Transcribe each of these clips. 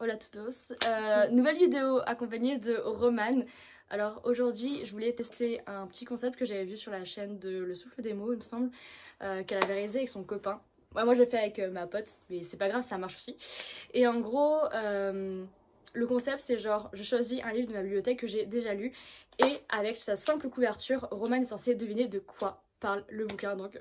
Hola todos, nouvelle vidéo accompagnée de Romane. Alors aujourd'hui je voulais tester un petit concept que j'avais vu sur la chaîne de Le Souffle des Mots il me semble, qu'elle avait réalisé avec son copain. Ouais, moi je l'ai fait avec ma pote mais c'est pas grave, ça marche aussi. Et en gros le concept c'est genre je choisis un livre de ma bibliothèque que j'ai déjà lu et avec sa simple couverture Romane est censée deviner de quoi parle le bouquin. Donc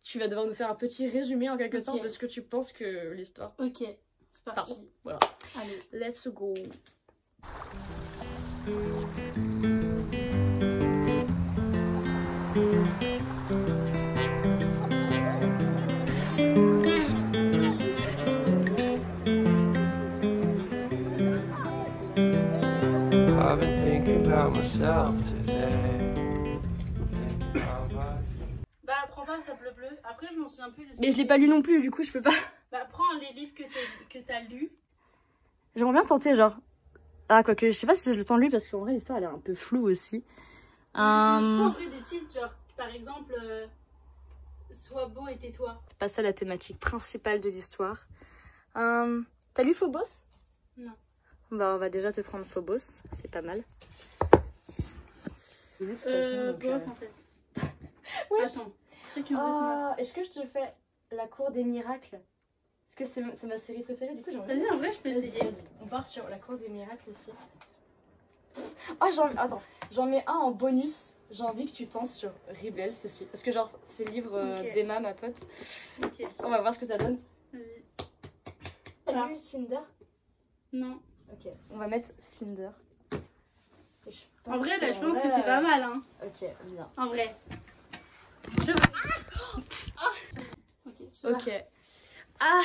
tu vas devoir nous faire un petit résumé en quelque sorte de ce que tu penses que l'histoire. Ok, c'est parti. Pardon, voilà. Allez. Let's go. I've been thinking about myself today. Bah prends pas ça bleu. Après je m'en souviens plus de ce Mais je l'ai pas lu non plus, du coup je peux pas. Bah prends les livres que t'as lus. J'aimerais bien tenter genre. Ah quoique je sais pas si je le tente lui parce qu'en vrai l'histoire elle est un peu floue aussi. Je prends en vrai des titres genre par exemple Sois beau et tais-toi. C'est pas ça la thématique principale de l'histoire. T'as lu Phobos? Non. Bah on va déjà te prendre Phobos, c'est pas mal. Bof en fait. Ouais. Attends. Est-ce que je te fais La Cour des Miracles? Parce que c'est ma série préférée, du coup j'aimerais. Vas-y en vrai je peux essayer. Vas-y. On part sur La Cour des Miracles aussi. Oh j'en mets un en bonus. J'ai envie que tu tentes sur Rebels aussi. Parce que genre c'est le livre Ok. d'Emma ma pote. Ok. On va voir ce que ça donne. Vas-y. T'as lu Cinder? Non. Ok, on va mettre Cinder. En vrai là je pense que c'est pas mal hein. Ok, bien. En vrai. Ok. Ah,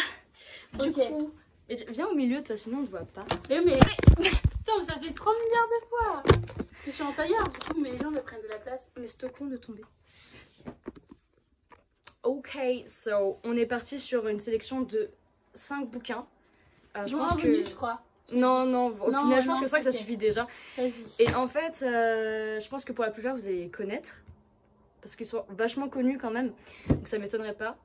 du Ok. coup, mais viens au milieu toi, sinon on ne voit pas. Mais putain, ça fait 3 milliards de fois. Parce que je suis en tailleur, du coup, mais les gens me prennent de la place. Mais c'est au con de tomber. Ok, so on est parti sur une sélection de 5 bouquins. Je Bon, pense un que... bonus, je crois. Non, au Non, final, je pense non, que 5 ça ok. suffit déjà. Vas-y. Et en fait, je pense que pour la plupart, vous allez les connaître. Parce qu'ils sont vachement connus quand même. Donc ça m'étonnerait pas.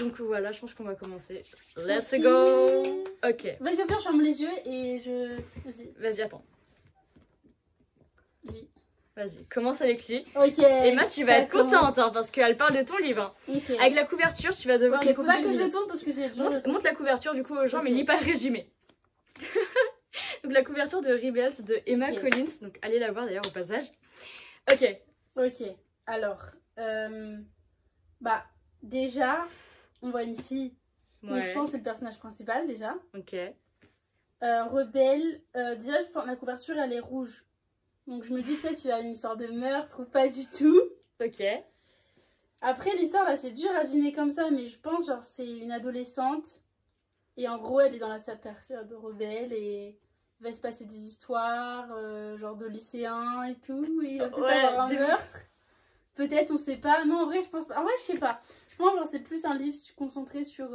Donc voilà, je pense qu'on va commencer. Let's Merci. go. Ok, Vas-y, au pire, je ferme les yeux et je. Vas-y. vas-y, attends. Lui. Vas-y, commence avec lui. Ok. Emma, tu vas ça être contente hein, parce qu'elle parle de ton livre. Ok. Avec la couverture, tu vas devoir Ok, faut pas que je le tourne parce que j'ai déjà. montre la couverture du coup aux gens, Ok. mais lis pas le résumé. Donc la couverture de Rebels de Emma Ok. Collins, donc allez la voir d'ailleurs au passage. Ok, Ok. Alors. Bah, déjà, on voit une fille. Donc, je pense que c'est le personnage principal déjà. ok. Rebelle. Déjà, je pense la couverture, elle est rouge. Donc, je me dis peut-être qu'il y a une sorte de meurtre ou pas du tout. Ok. Après, l'histoire, là, c'est dur à deviner comme ça, mais je pense, genre, c'est une adolescente. Et en gros, elle est dans la période de rebelle et il va se passer des histoires, genre de lycéens et tout. Et il va peut-être avoir un meurtre. Peut-être, on sait pas. Non, en vrai, je pense pas. En vrai, je sais pas. Je pense, genre, c'est plus un livre concentré sur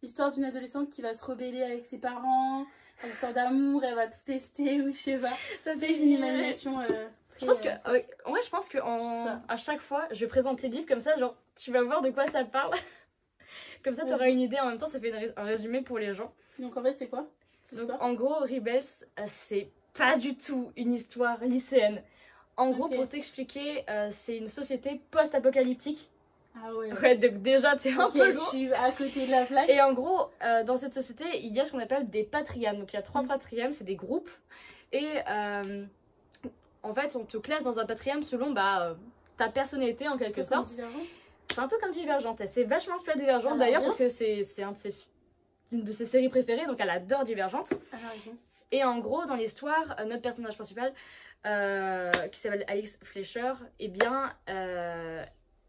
l'histoire d'une adolescente qui va se rebeller avec ses parents. Une histoire d'amour, elle va tout tester ou je sais pas. Ça J'ai une imagination. Je pense que, en vrai, je pense que à chaque fois, je vais présenter le livre comme ça, genre, tu vas voir de quoi ça parle. Comme ça, tu auras une idée. En même temps, ça fait un résumé pour les gens. Donc, en fait, c'est quoi? Donc, en gros, Rebels, c'est pas du tout une histoire lycéenne. En gros, Ok. pour t'expliquer, c'est une société post-apocalyptique. Ah ouais. Ouais, donc déjà, t'es un Ok, peu je loin. suis à côté de la plaque. Et en gros, dans cette société, il y a ce qu'on appelle des patriames. Donc il y a 3 patriames, c'est des groupes. Et en fait, on te classe dans un patriame selon ta personnalité en quelque sorte. C'est un peu comme Divergente. C'est vachement inspiré de Divergente d'ailleurs parce que c'est une de ses séries préférées. Donc elle adore Divergente. Ah, raison. Et en gros, dans l'histoire, notre personnage principal, qui s'appelle Alice Fleischer, eh bien,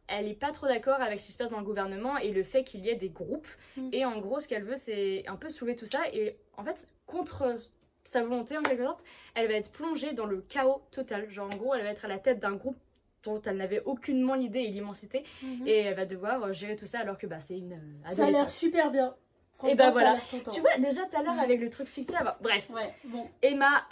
elle est pas trop d'accord avec ce qui se passe dans le gouvernement et le fait qu'il y ait des groupes. Et en gros, ce qu'elle veut, c'est un peu soulever tout ça. Et en fait, contre sa volonté, en quelque sorte, elle va être plongée dans le chaos total. Genre, en gros, elle va être à la tête d'un groupe dont elle n'avait aucunement l'idée et l'immensité. Et elle va devoir gérer tout ça alors que c'est une adolescente. Ça a l'air super bien. Et bah Franchement, ça a voilà, l'air tentant. tu vois déjà tout à l'heure avec le truc fictif, bref. Ouais, bon. Emma,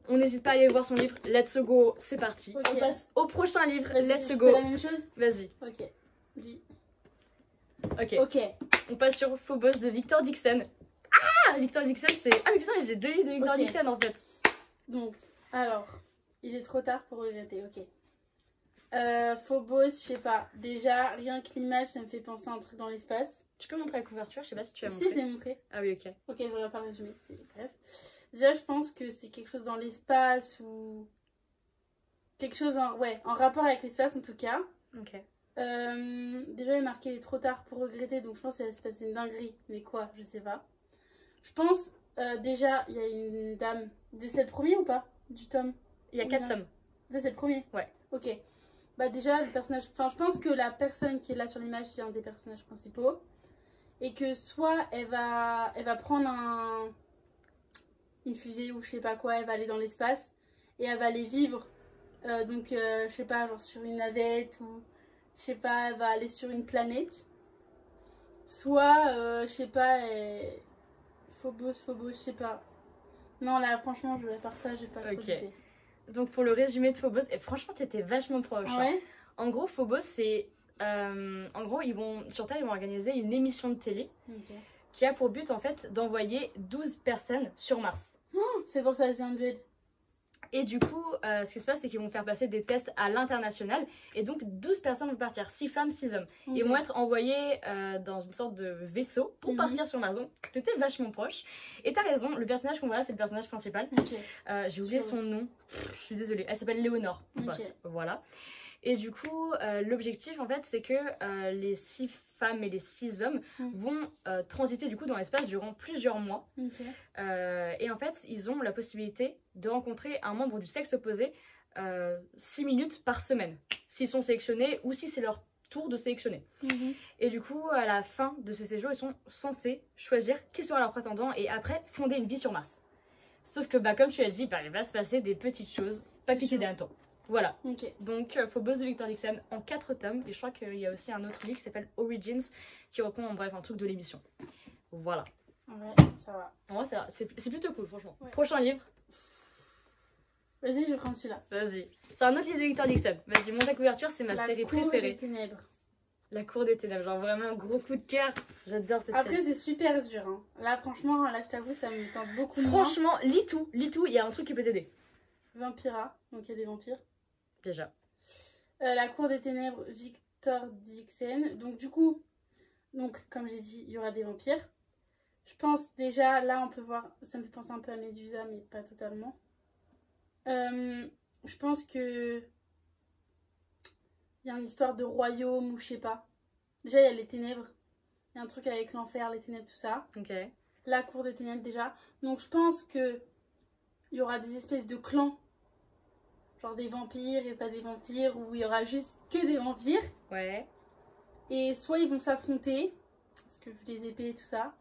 on n'hésite pas à aller voir son livre, let's go, c'est parti. Ok. On passe au prochain livre, Vas-y, let's je go. fais la même chose. Vas-y, Ok. Lui. ok. Ok. On passe sur Phobos de Victor Dixon. Ah, Ah, Victor Dixon, c'est... Ah mais putain, j'ai 2 livres de Victor Ok. Dixon en fait. Donc, alors, il est trop tard pour regretter, ok. Phobos, je sais pas. Déjà, rien que l'image, ça me fait penser à un truc dans l'espace. Tu peux montrer la couverture, je sais pas si tu as Si, montré. je l'ai montré. Ah oui, ok. Ok, je regarde pas le résumé, c'est bref. Déjà, je pense que c'est quelque chose dans l'espace ou... Quelque chose en, ouais, en rapport avec l'espace en tout cas. Ok. Déjà, il est marqué il est trop tard pour regretter, donc je pense qu'il va se passer une dinguerie. Mais quoi, je sais pas. Je pense, déjà, il y a une dame. C'est le premier ou pas du tome? Il y a 4 tomes. Ça, c'est le premier? Ouais. Ok. Bah, déjà, le personnage. Enfin, je pense que la personne qui est là sur l'image, c'est un des personnages principaux. Et que soit elle va prendre une fusée ou je sais pas quoi, elle va aller dans l'espace et elle va aller vivre. Je sais pas, genre sur une navette ou je sais pas, elle va aller sur une planète. Soit, je sais pas, Phobos, je sais pas. Non, là, franchement, à part ça, j'ai pas trop Ok. d'idées. Donc pour le résumé de Phobos, et franchement t'étais vachement proche. Ah ouais? En gros, Phobos, c'est... en gros, sur Terre, ils vont organiser une émission de télé Ok. qui a pour but en fait d'envoyer 12 personnes sur Mars. Ça fait penser à The 100. Et du coup, ce qui se passe, c'est qu'ils vont faire passer des tests à l'international. Et donc, 12 personnes vont partir, 6 femmes, 6 hommes. Ils vont être envoyés dans une sorte de vaisseau pour partir sur Mars. Donc, t'étais vachement proche. Et t'as raison, le personnage qu'on voit là, c'est le personnage principal. Ok. J'ai oublié son nom. Je suis désolée. Elle s'appelle Léonore. Bref, voilà. Et du coup, l'objectif, en fait, c'est que les 6 femmes et les 6 hommes vont transiter du coup dans l'espace durant plusieurs mois. Et en fait, ils ont la possibilité de rencontrer un membre du sexe opposé 6 minutes par semaine, s'ils sont sélectionnés ou si c'est leur tour de sélectionner. Et du coup, à la fin de ce séjour, ils sont censés choisir qui sera leur prétendant et après fonder une vie sur Mars. Sauf que, bah, comme tu as dit, bah, il va se passer des petites choses, pas piquer d'un temps. Voilà. Donc, Phobos de Victor Dixon en 4 tomes. Et je crois qu'il y a aussi un autre livre qui s'appelle Origins qui reprend en bref un truc de l'émission. Voilà. Ouais, ça va. En vrai, c'est plutôt cool, franchement. Ouais. Prochain livre. Vas-y, je prends celui-là. Vas-y. C'est un autre livre de Victor Dixon. Vas-y, monte ta couverture, c'est ma série préférée. Des ténèbres. La Cour des Ténèbres. Genre vraiment, gros coup de cœur. J'adore cette Après, série. c'est super dur. Hein. Là, franchement, là, je t'avoue, ça me tente beaucoup moins. Franchement, lis tout, il y a un truc qui peut t'aider. Vampira, donc il y a des vampires. Déjà. La Cour des Ténèbres, Victor Dixon. Donc du coup, comme j'ai dit, il y aura des vampires. Je pense déjà, là on peut voir, ça me fait penser un peu à Médusa, mais pas totalement. Je pense que il y a une histoire de royaume ou je sais pas. Déjà, il y a les ténèbres. Il y a un truc avec l'enfer, les ténèbres, tout ça. Ok. La Cour des Ténèbres déjà. Donc je pense que il y aura des espèces de clans. Genre des vampires et pas des vampires, où il y aura juste que des vampires. Ouais. Et soit ils vont s'affronter, parce que vu les épées et tout ça,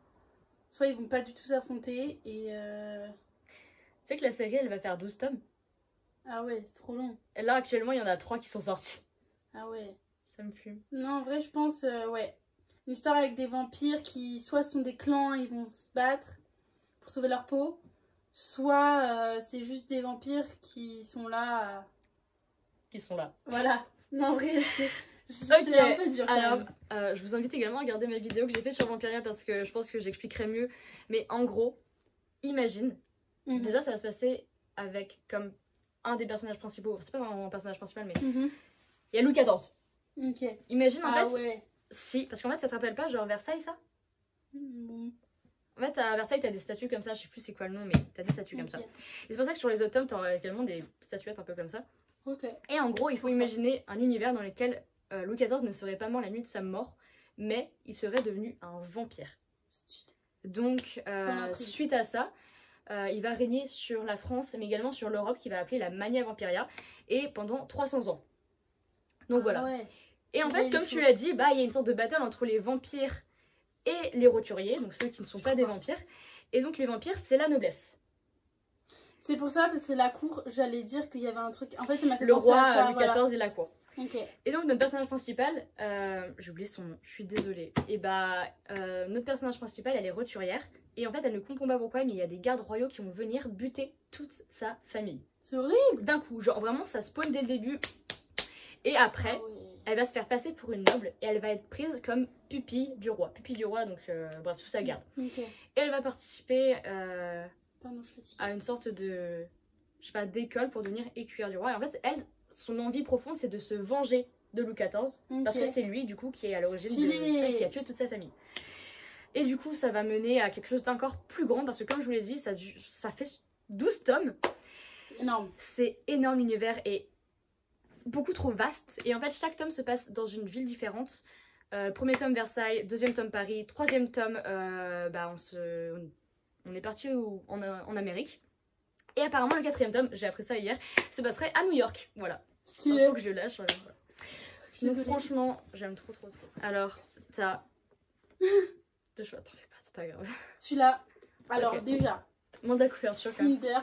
soit ils vont pas du tout s'affronter et... Tu sais que la série, elle va faire 12 tomes. Ah ouais, c'est trop long. Et là, actuellement, il y en a 3 qui sont sortis. Ah ouais. Ça me fume. Non, en vrai, je pense, ouais. Une histoire avec des vampires qui soit sont des clans, ils vont se battre pour sauver leur peau, soit c'est juste des vampires qui sont là... Qui sont là. Voilà. Non, en vrai, c'est Ok. un peu dur quand Alors, même. je vous invite également à regarder mes vidéos que j'ai fait sur Vampiria parce que je pense que j'expliquerai mieux. Mais en gros, imagine, déjà ça va se passer avec comme un des personnages principaux. C'est pas vraiment un personnage principal, mais il y a Louis XIV. Ok. Imagine en Ah fait, ouais. si, parce qu'en fait ça te rappelle pas genre Versailles ça? En fait, à Versailles, t'as des statues comme ça, je sais plus c'est quoi le nom, mais t'as des statues comme ça. Et c'est pour ça que sur les autres tomes, t'auras également des statuettes un peu comme ça. Ok. Et en gros, il faut imaginer un univers dans lequel Louis XIV ne serait pas mort la nuit de sa mort, mais il serait devenu un vampire. Donc, suite à ça, il va régner sur la France, mais également sur l'Europe, qu'il va appeler la Mania Vampiria, et pendant 300 ans. Donc voilà. Ouais. Et en fait, comme tu l'as dit, bah, il y a une sorte de bataille entre les vampires et les roturiers, donc ceux qui ne sont pas des vampires. Et donc les vampires, c'est la noblesse. C'est pour ça, parce que la cour, j'allais dire qu'il y avait un truc... En fait, ça m'a fait Le penser roi à ça, Louis voilà. XIV et la cour. Ok. Et donc notre personnage principal, j'ai oublié son nom, je suis désolée. Et bah, notre personnage principal, elle est roturière. Et en fait, elle ne comprend pas pourquoi, mais il y a des gardes royaux qui vont venir buter toute sa famille. C'est horrible. D'un coup, genre vraiment, ça spawn dès le début. Et après, Ah ouais. elle va se faire passer pour une noble et elle va être prise comme pupille du roi. Pupille du roi, donc bref, sous sa garde. Ok. Et elle va participer Pardon, je suis fatiguée. à une sorte de, je sais pas, d'école pour devenir écuyère du roi. Et en fait, elle, son envie profonde, c'est de se venger de Louis XIV. Parce Ok. que c'est lui, du coup, qui est à l'origine de Stylé. ça et qui a tué toute sa famille. Et du coup, ça va mener à quelque chose d'encore plus grand parce que, comme je vous l'ai dit, ça fait 12 tomes. C'est énorme. C'est énorme, l'univers est beaucoup trop vaste. Et en fait, chaque tome se passe dans une ville différente. Premier tome Versailles, deuxième tome Paris, troisième tome, on est parti en Amérique. Et apparemment, le quatrième tome, j'ai appris ça hier, se passerait à New York. Voilà. Il faut que je lâche. Voilà. Donc franchement, j'aime trop. Alors, t'as deux choix, t'en fais pas, c'est pas grave. Celui-là, alors Ok. déjà, Monde à couverture quand même. Cinder,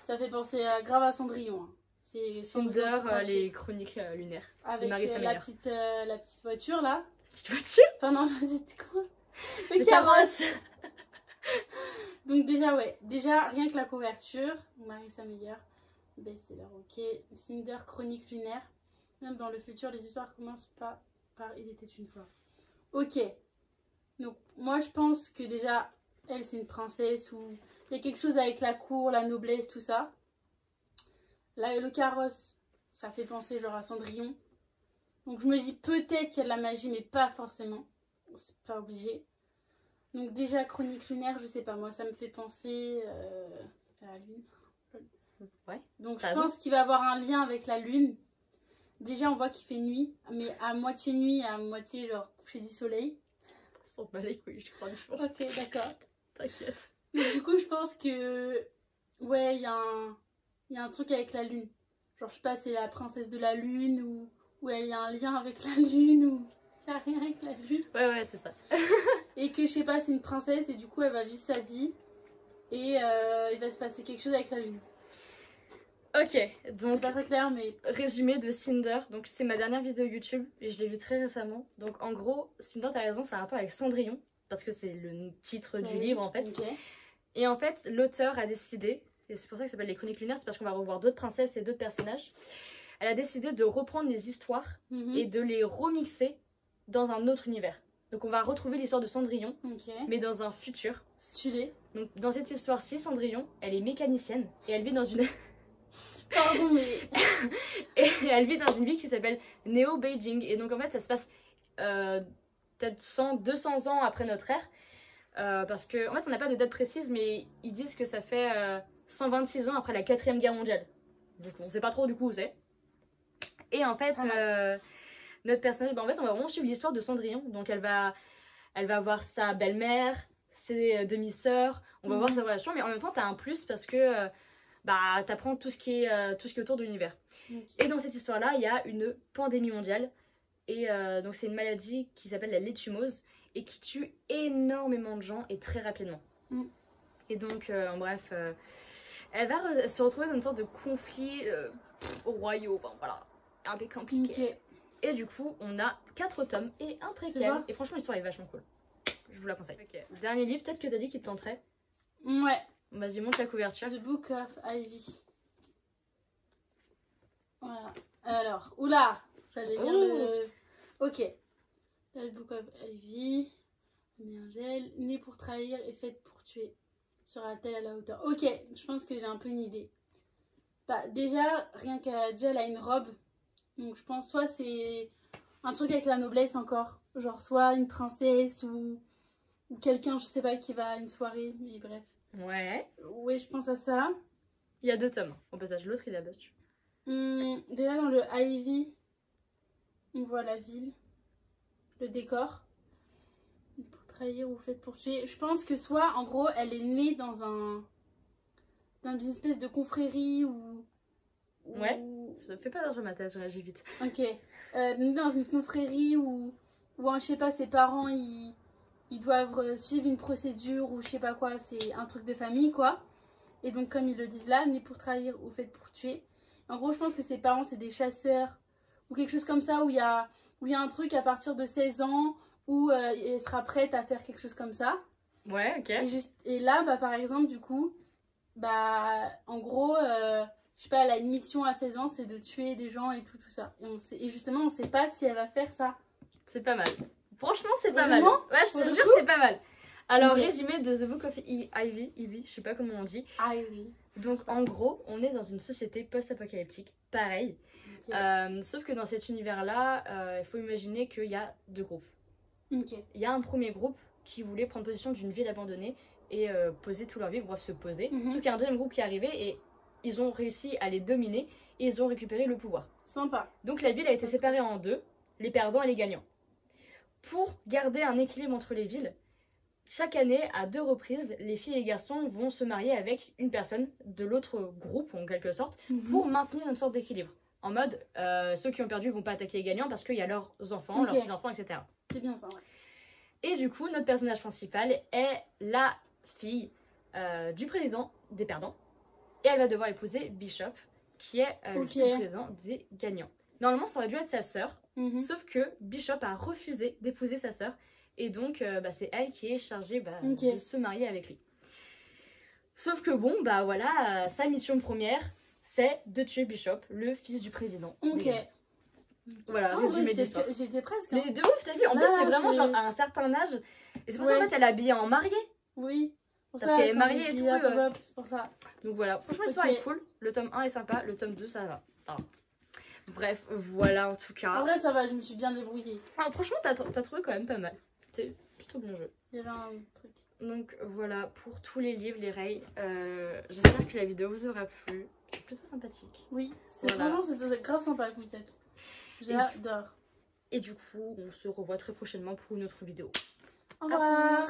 ça fait penser grave à Cendrillon. Hein. C'est Cinder, Cendrillon les chroniques lunaires. avec Marissa la Meyer. petite voiture là. Petite voiture. Enfin non, la petite quoi. Le Le carrosse. Donc déjà ouais, déjà rien que la couverture, Marissa Meyer, best-seller, ok. Cinder, chronique lunaire. Même dans le futur, les histoires commencent pas par Il était une fois. Ok. Donc moi je pense que déjà, elle c'est une princesse ou il y a quelque chose avec la cour, la noblesse, tout ça. Là, le carrosse, ça fait penser genre à Cendrillon. Donc je me dis peut-être qu'il y a de la magie, mais pas forcément. C'est pas obligé. Donc déjà, chronique lunaire, je sais pas, moi ça me fait penser à la lune. Ouais. Donc T'as je raison. pense qu'il va avoir un lien avec la lune. Déjà, on voit qu'il fait nuit, mais à moitié nuit, à moitié genre coucher du soleil. On s'en bat les couilles, je crois, du fond. Ok, d'accord. T'inquiète. Donc, du coup, je pense que ouais, il y a un truc avec la lune. Genre, je sais pas, c'est la princesse de la lune ou ouais, il y a un lien avec la lune ou il y a rien avec la lune. Ouais, c'est ça. Et que je sais pas, c'est une princesse et du coup, elle va vivre sa vie et il va se passer quelque chose avec la lune. Ok, C'est donc pas très clair, mais résumé de Cinder. Donc c'est ma dernière vidéo YouTube et je l'ai vue très récemment. Donc en gros, Cinder, t'as raison, ça a un rapport avec Cendrillon parce que c'est le titre du oui, livre en fait. ok. Et en fait, l'auteur a décidé, et c'est pour ça que ça s'appelle Les Chroniques Lunaires, c'est parce qu'on va revoir d'autres princesses et d'autres personnages. Elle a décidé de reprendre les histoires Mhm. et de les remixer dans un autre univers. Donc on va retrouver l'histoire de Cendrillon, Ok, mais dans un futur. stylé. Donc dans cette histoire-ci, Cendrillon, elle est mécanicienne et elle vit dans une Pardon, mais et elle vit dans une ville qui s'appelle Neo Beijing. Et donc en fait, ça se passe peut-être 100, 200 ans après notre ère. Parce que en fait, on n'a pas de date précise, mais ils disent que ça fait 126 ans après la 4e guerre mondiale. Donc on sait pas trop du coup où c'est. Et en fait, notre personnage, en fait, on va vraiment suivre l'histoire de Cendrillon. Donc elle va voir sa belle-mère, ses demi-sœurs, on va voir sa relation, mais en même temps, t'as un plus parce que t'apprends tout ce qui est autour de l'univers. Ok. Et dans cette histoire-là, il y a une pandémie mondiale. Et donc c'est une maladie qui s'appelle la létumose et qui tue énormément de gens et très rapidement. Mm. Et donc, en bref, elle va se retrouver dans une sorte de conflit royaux, enfin voilà, un peu compliqué. ok. Et du coup, on a 4 tomes et un Fais préquel. voir. Et franchement, l'histoire est vachement cool. Je vous la conseille. Dernier livre, peut-être que t'as dit qu'il te tenterait. Ouais. Vas-y, monte la couverture. The Book of Ivy. Voilà. Alors, oula, j'avais bien le. Ok. The Book of Ivy. Angèle, née pour trahir et faite pour tuer. Sera-t-elle à la hauteur? Ok, je pense que j'ai un peu une idée. Bah, déjà, rien qu'à dire, elle a une robe. Donc, je pense soit c'est un truc avec la noblesse encore. Genre, soit une princesse ou quelqu'un, je sais pas, qui va à une soirée. Mais bref. Ouais. Ouais, je pense à ça. Il y a 2 tomes. Au passage, l'autre, il est là-bas, si tu veux. Déjà dans le Ivy, on voit la ville, le décor. Pour trahir ou faite pour tuer. Je pense que soit, en gros, elle est née dans une espèce de confrérie ou. Ouais. Ça fait pas d'argent ma tête, je réagis vite. Ok. Née dans une confrérie ou je sais pas, ses parents ils doivent suivre une procédure ou je sais pas quoi, c'est un truc de famille quoi. Et donc, comme ils le disent là, née pour trahir ou faite pour tuer. En gros, je pense que ses parents, c'est des chasseurs ou quelque chose comme ça, où il y a un truc à partir de 16 ans, où elle sera prête à faire quelque chose comme ça. Ouais, ok. Et là, par exemple, du coup, en gros, je sais pas, elle a une mission à 16 ans, c'est de tuer des gens et tout ça. Et justement, on sait pas si elle va faire ça. C'est pas mal. Franchement, c'est pas mal. Vraiment? Ouais, je te Pour le jure, coup c'est pas mal. Alors, Ok. résumé de The Book of Ivy, je sais pas comment on dit. Ah oui. Donc, en gros, on est dans une société post-apocalyptique, pareil. Ok. Sauf que dans cet univers-là, il faut imaginer qu'il y a deux groupes. Ok. Il y a un premier groupe qui voulait prendre possession d'une ville abandonnée et poser tout leur vie, bref, se poser. Mhm. Sauf qu'il y a un deuxième groupe qui est arrivé et ils ont réussi à les dominer et ils ont récupéré le pouvoir. Sympa. Donc la ville a été séparée en deux, les perdants et les gagnants. Pour garder un équilibre entre les villes, chaque année, à 2 reprises, les filles et les garçons vont se marier avec une personne de l'autre groupe, en quelque sorte, pour maintenir une sorte d'équilibre. En mode, ceux qui ont perdu vont pas attaquer les gagnants parce qu'il y a leurs enfants, Ok. leurs petits-enfants, etc. C'est bien ça, ouais. Et du coup, notre personnage principal est la fille du président des perdants. Et elle va devoir épouser Bishop, qui est le Ok. fils du président des gagnants. Normalement, ça aurait dû être sa sœur, Mhm. sauf que Bishop a refusé d'épouser sa sœur. Et donc, c'est elle qui est chargée Ok. de se marier avec lui. Sauf que bon, bah voilà, sa mission première, c'est de tuer Bishop, le fils du président. des Ok. gagnants. Voilà, Ah, en résumé vrai, de l'histoire. j'étais presque. Hein. Mais de ouf, t'as vu? En plus, Ah, c'est vraiment c'est- genre à un certain âge. Et c'est pour ça Ouais. qu'en fait, elle est habillée en mariée. Oui. Pour Parce ça, qu'elle est quand mariée j'ai et dit, tout, hop, c'est pour ça. Donc voilà, franchement, l'histoire Ok. est cool. Le tome 1 est sympa, le tome 2, ça va. Enfin, bref, voilà en tout En cas. vrai, ça va, je me suis bien débrouillée. Ah, franchement, t'as trouvé quand même pas mal. C'était plutôt bien joué. Il y avait un truc. Donc voilà, pour tous les livres, les rails. J'espère que la vidéo vous aura plu. C'est plutôt sympathique. Oui, Voilà. franchement, c'était grave sympa le concept. J'adore. Et du coup, on se revoit très prochainement pour une autre vidéo. Au revoir.